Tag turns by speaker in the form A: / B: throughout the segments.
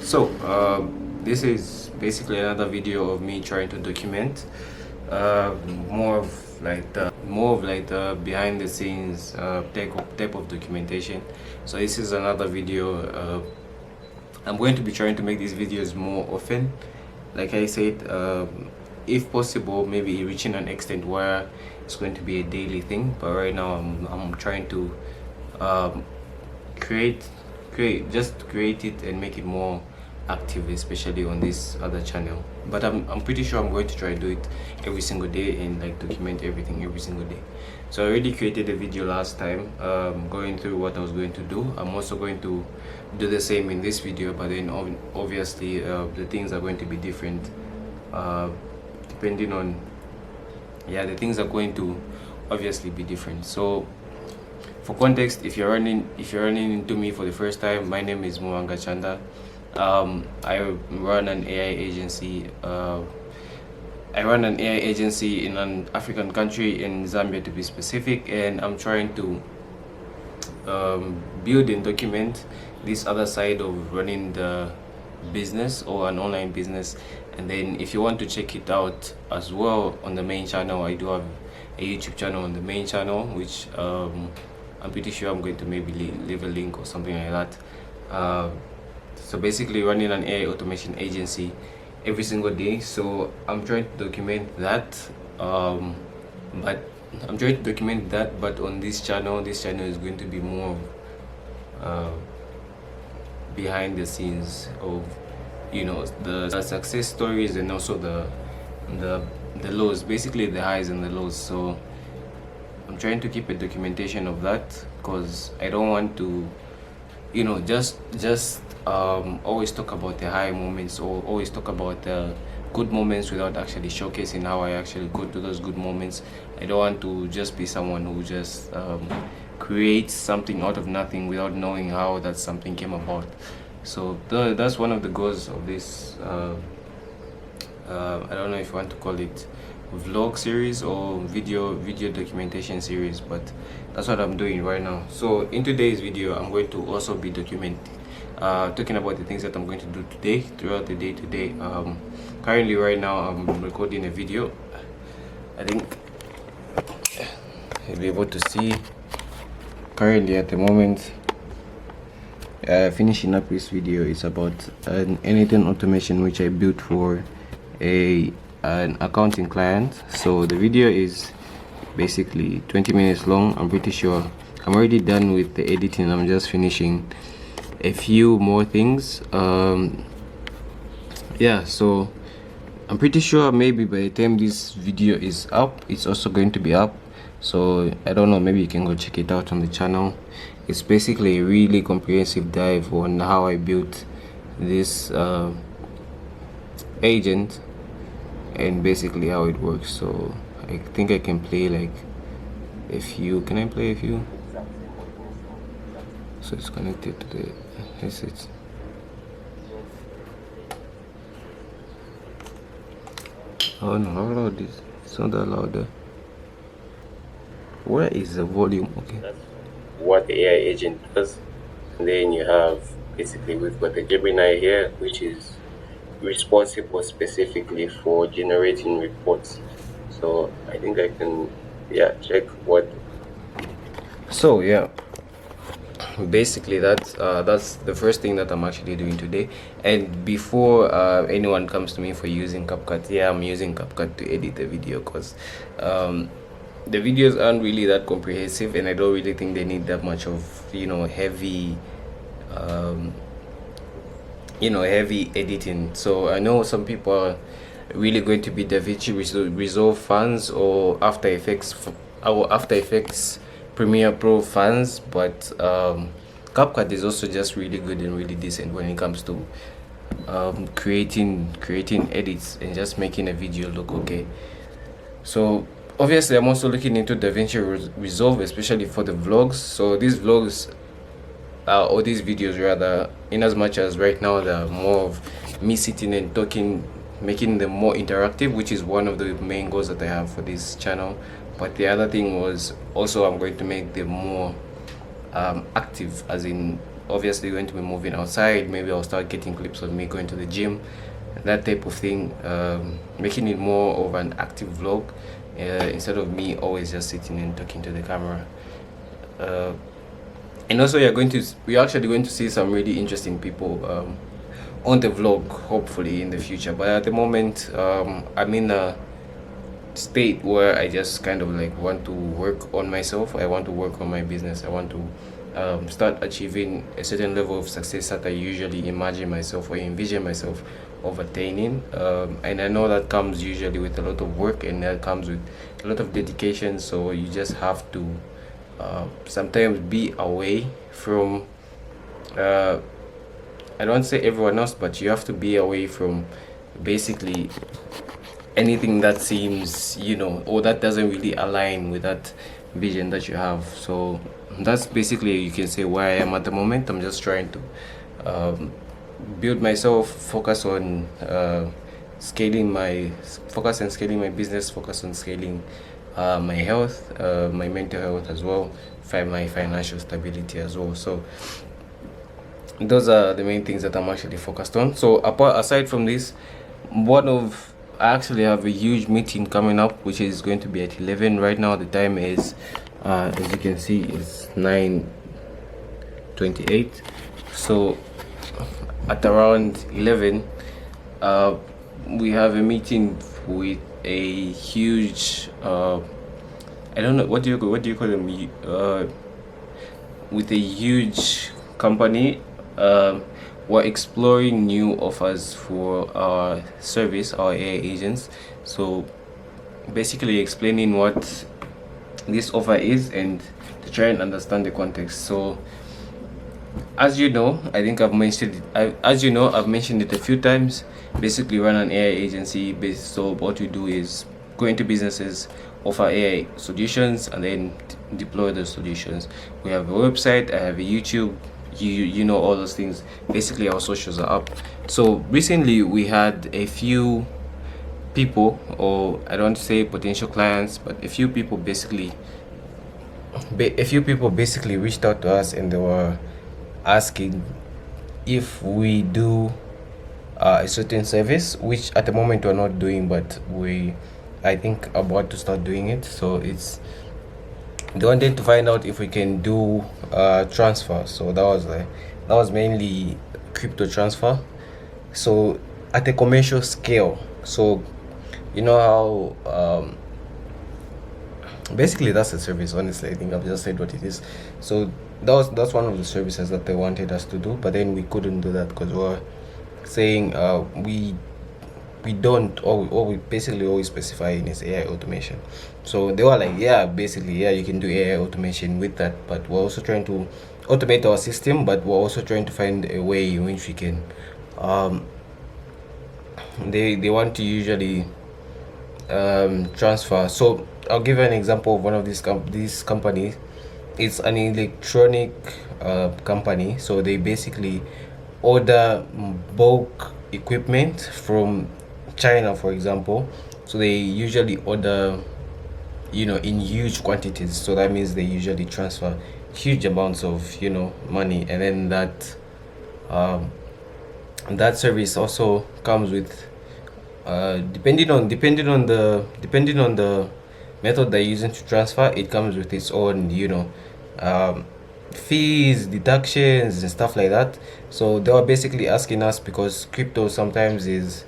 A: This is basically another video of me trying to document more of like the behind the scenes type of documentation. So this is another video. I'm going to be trying to make these videos more often. Like I said, if possible, maybe reaching an extent where it's going to be a daily thing. But right now, I'm trying to create it and make it more active, especially on this other channel. But I'm pretty sure I'm going to try to do it every single day and like document everything every single day. So I already created a video last time going through what I was going to do. I'm also going to do the same in this video, but then obviously the things are going to be different depending on the things are going to obviously be different. So for context, if you're running into me for the first time, my name is Muanga Chanda. I run an AI agency. I run an AI agency in an African country, in Zambia to be specific, and I'm trying to build and document this other side of running the business or an online business. And then if you want to check it out as well on the main channel, I do have a YouTube channel on the main channel, which I'm pretty sure I'm going to maybe leave a link or something like that. So basically running an AI automation agency every single day. So I'm trying to document that, but on this channel is going to be more behind the scenes of, you know, the success stories and also the lows, basically the highs and the lows. So I'm trying to keep a documentation of that, because I don't want to, you know, just always talk about the high moments or always talk about the good moments without actually showcasing how I actually go to those good moments. I don't want to just be someone who just creates something out of nothing without knowing how that something came about. So that's one of the goals of this I don't know if you want to call it vlog series or video documentation series, but that's what I'm doing right now. So in today's video, I'm going to also be talking about the things that I'm going to do today, throughout the day today. Currently right now I'm recording a video. I think you'll be able to see currently at the moment finishing up this video. Is about an anything automation which I built for an accounting client. So the video is basically 20 minutes long. I'm pretty sure I'm already done with the editing. I'm just finishing a few more things. So I'm pretty sure maybe by the time this video is up, it's also going to be up. So I don't know, maybe you can go check it out on the channel. It's basically a really comprehensive dive on how I built this agent and basically how it works. So I think I can play like a few. Can I play a few? So it's connected to the headset. Oh no, how loud is it's not that loud there. Where is the volume? Okay. That's what the AI agent does. And then you have basically we've got the Gemini here, which is responsible specifically for generating reports. So I think I can check what. So basically that's the first thing that I'm actually doing today. And before anyone comes to me for using CapCut, I'm using CapCut to edit the video, because the videos aren't really that comprehensive, and I don't really think they need that much of, you know, heavy heavy editing. So I know some people are really going to be DaVinci Resolve fans or After Effects Premiere Pro fans, but CapCut is also just really good and really decent when it comes to creating edits and just making a video look okay. So obviously I'm also looking into DaVinci Resolve, especially for the vlogs. So these vlogs or these videos rather, in as much as right now they're more of me sitting and talking, making them more interactive, which is one of the main goals that I have for this channel. But the other thing was also I'm going to make them more active, as in obviously going to be moving outside. Maybe I'll start getting clips of me going to the gym, that type of thing, making it more of an active vlog instead of me always just sitting and talking to the camera. And also we're actually going to see some really interesting people on the vlog, hopefully in the future. But at the moment, I'm in a state where I just kind of like want to work on myself. I want to work on my business. I want to start achieving a certain level of success that I usually imagine myself or envision myself of attaining. And I know that comes usually with a lot of work, and that comes with a lot of dedication. So you just have to sometimes be away from I don't say everyone else, but you have to be away from basically anything that seems, or that doesn't really align with that vision that you have. So that's basically, you can say, where I am at the moment. I'm just trying to build myself, focus on scaling my business, focus on scaling my health, my mental health as well, my financial stability as well. So those are the main things that I'm actually focused on. So aside from this, I actually have a huge meeting coming up, which is going to be at 11 right now. The time is as you can see, is 9:28. So at around 11 we have a meeting with a huge I don't know, what do you call them, with a huge company. We're exploring new offers for our service, our AI agents. So basically explaining what this offer is and to try and understand the context. So as you know, I think I've mentioned it. I've mentioned it a few times. Basically, run an AI agency. So what we do is go into businesses, offer AI solutions, and then deploy those solutions. We have a website. I have a YouTube. You know all those things. Basically, our socials are up. So recently, we had a few people, or I don't want to say potential clients, but a few people basically reached out to us, and they were asking if we do a certain service, which at the moment we're not doing, but I think about to start doing it. So they wanted to find out if we can do transfer. So that was mainly crypto transfer, so at a commercial scale. So you know how basically that's a service. Honestly, I think I've just said what it is. So that's one of the services that they wanted us to do, but then we couldn't do that because we're saying we don't, or we basically always specify in is AI automation. So they were like, basically you can do AI automation with that, but we're also trying to automate our system, but we're also trying to find a way in which we can they want to usually transfer. So I'll give you an example of one of these companies. It's an electronic company. So they basically order bulk equipment from China, for example. So they usually order in huge quantities. So that means they usually transfer huge amounts of money, and then that service also comes with depending on the method they're using to transfer, it comes with its own fees, deductions, and stuff like that. So they were basically asking us, because crypto sometimes is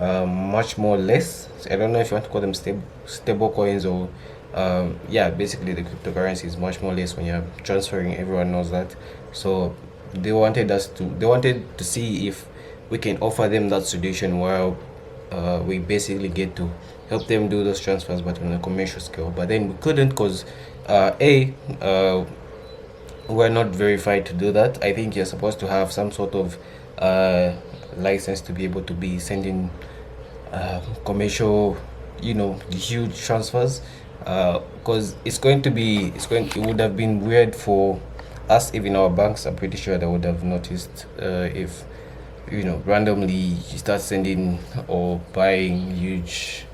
A: much more less. I don't know if you want to call them stable coins, or basically the cryptocurrency is much more less when you're transferring. Everyone knows that. So they wanted to see if we can offer them that solution where we basically get to help them do those transfers, but on a commercial scale. But then we couldn't because we're not verified to do that. I think you're supposed to have some sort of license to be able to be sending commercial, huge transfers. Because it would have been weird for us, even our banks. I'm pretty sure they would have noticed if randomly you start sending or buying huge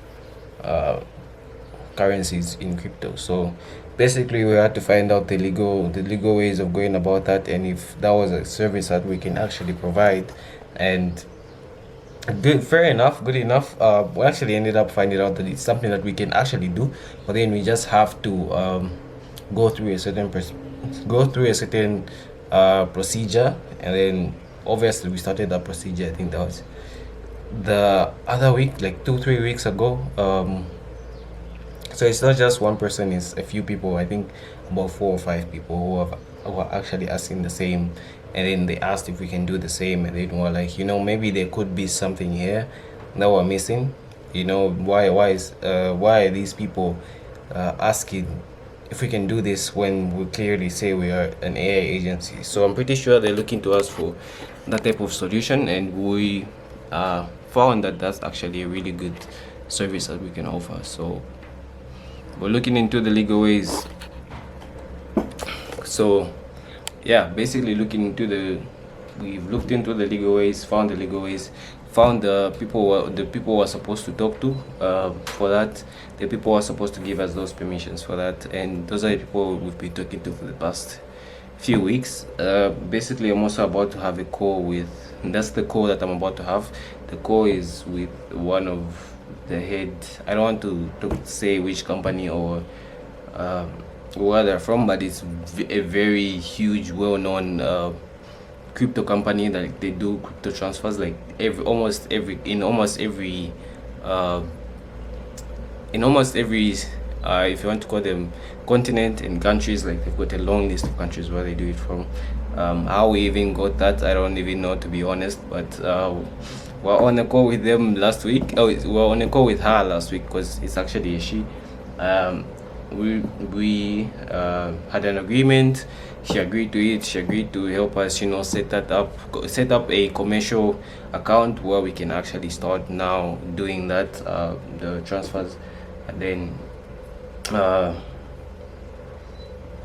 A: currencies in crypto. So basically we had to find out the legal ways of going about that, and if that was a service that we can actually provide. And good, fair enough, good enough. We actually ended up finding out that it's something that we can actually do, but then we just have to go through a certain procedure, and then obviously we started that procedure. I think that was the other week, like 2 3 weeks ago. So it's not just one person; it's a few people. I think about 4 or 5 people who are actually asking the same, and then they asked if we can do the same, and then we're like, maybe there could be something here that we're missing. Why are these people asking if we can do this when we clearly say we are an AI agency? So I'm pretty sure they're looking to us for that type of solution, and we found that that's actually a really good service that we can offer. So we're looking into the legal ways. So yeah, basically we've looked into the legal ways, found the legal ways, found the people who are supposed to talk to for that, the people who are supposed to give us those permissions for that, and those are the people we've been talking to for the past few weeks. Basically, I'm also about to have a call with, and that's the call that I'm about to have. The call is with one of the head. I don't want to say which company or where they're from, but it's a very huge, well-known crypto company that they do crypto transfers, like in almost every if you want to call them continent and countries. Like, they've got a long list of countries where they do it from. How we even got that, I don't even know, to be honest, but we're on a call with them last week. We're on a call with her last week, because it's actually a she. We had an agreement. She agreed to it. She agreed to help us, set up a commercial account where we can actually start now doing that, the transfers. And then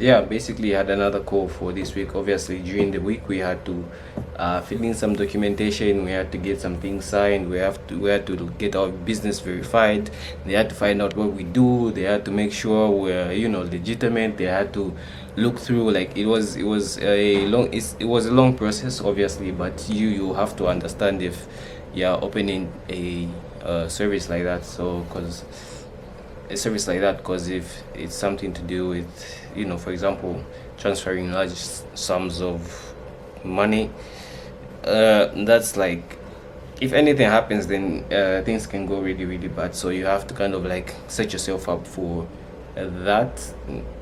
A: yeah, basically had another call for this week. Obviously, during the week we had to fill in some documentation, we had to get some things signed, we had to get our business verified. They had to find out what we do, they had to make sure we're legitimate, they had to look through, like, it was a long process, obviously, but you have to understand if you're opening a service like that. So because if it's something to do with, for example, transferring large sums of money, that's like, if anything happens, then things can go really, really bad. So you have to kind of like set yourself up for that,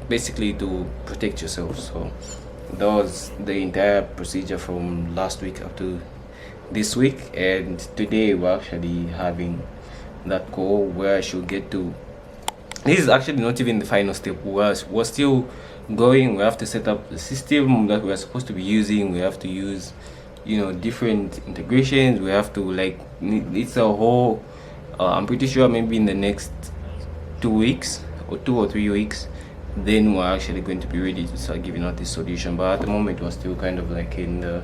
A: basically, to protect yourself. So that was the entire procedure from last week up to this week, and today we're actually having that call where I should get to. This is actually not even the final step. We're still going. We have to set up the system that we're supposed to be using. We have to use, different integrations. We have to, it's a whole, I'm pretty sure maybe in the next 2 weeks or 2 or 3 weeks, then we're actually going to be ready to start giving out this solution. But at the moment, we're still kind of like in the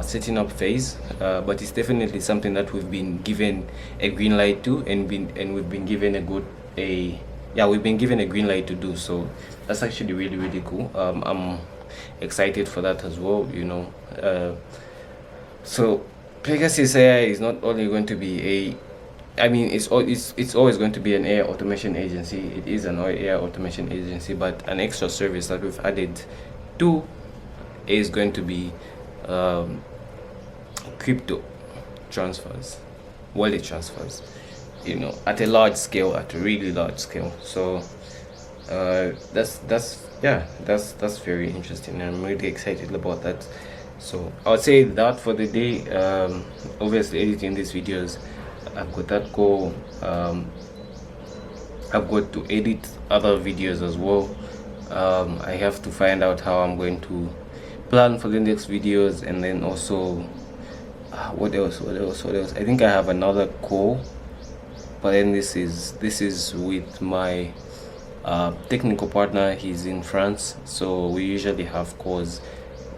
A: setting up phase, but it's definitely something that we've been given a green light to, and we've been given we've been given a green light to do. So that's actually really, really cool. I'm excited for that as well. So Pegasus AI is not only going to be it's always going to be an AI automation agency. It is an AI automation agency, but an extra service that we've added to is going to be crypto transfers, wallet transfers, at a large scale, at a really large scale. So that's very interesting, and I'm really excited about that. So I would say that for the day. Obviously, editing these videos, I've got that goal. I've got to edit other videos as well. I have to find out how I'm going to plan for the next videos, and then also what else? I think I have another call, but then this is with my technical partner. He's in France, so we usually have calls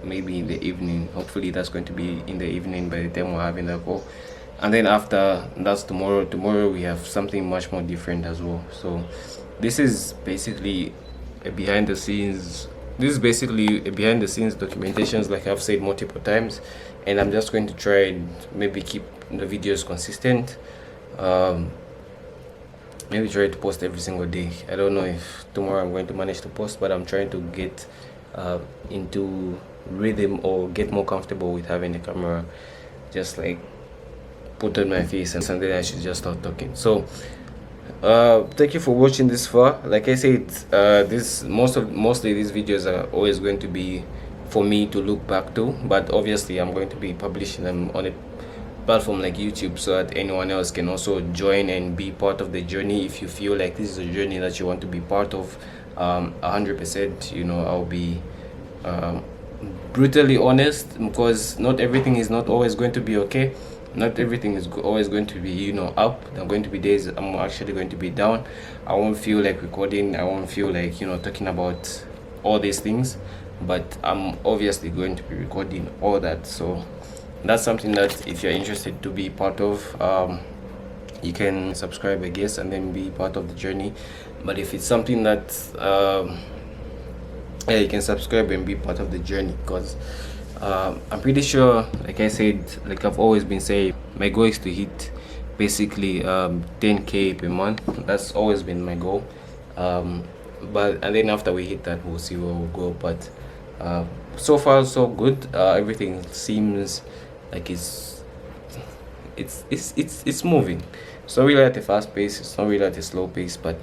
A: maybe in the evening. Hopefully that's going to be in the evening by the time we're having that call. And then after that's tomorrow we have something much more different as well. So this is basically a behind the scenes. This is basically a behind the scenes documentations, like I've said multiple times, and I'm just going to try and maybe keep the videos consistent. Maybe try to post every single day. I don't know if tomorrow I'm going to manage to post, but I'm trying to get into rhythm or get more comfortable with having the camera just like put on my face, and then I should just start talking. So thank you for watching this far. Like I said, this mostly these videos are always going to be for me to look back to, but obviously I'm going to be publishing them on a platform like YouTube so that anyone else can also join and be part of the journey. If you feel like this is a journey that you want to be part of 100%, you know, I'll be brutally honest, because not everything is not always going to be okay. Not everything is always going to be, you know, up. There are going to be days I'm actually going to be down. I won't feel like recording. I won't feel like, you know, talking about all these things, but I'm obviously going to be recording all that. So that's something that if you're interested to be part of, you can subscribe, I guess, and then be part of the journey. But if it's something that yeah, you can subscribe and be part of the journey, because I'm pretty sure, like I said, like I've always been saying, my goal is to hit basically 10k per month. That's always been my goal. But and then after we hit that, we'll see where we'll go. But so far so good. Everything seems like it's moving. It's not really at a fast pace, it's not really at a slow pace, but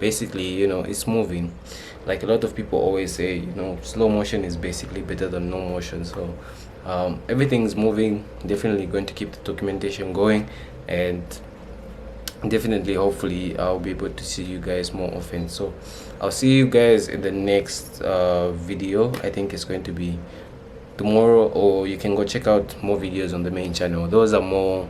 A: basically, you know, it's moving. Like a lot of people always say, you know, slow motion is basically better than no motion. So everything's moving. Definitely going to keep the documentation going, and definitely hopefully I'll be able to see you guys more often. So I'll see you guys in the next video. I think it's going to be tomorrow, or you can go check out more videos on the main channel. Those are more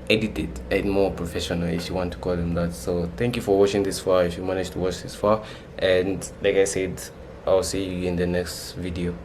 A: edited and more professional, if you want to call them that. So thank you for watching this far, if you managed to watch this far, and like I said, I'll see you in the next video.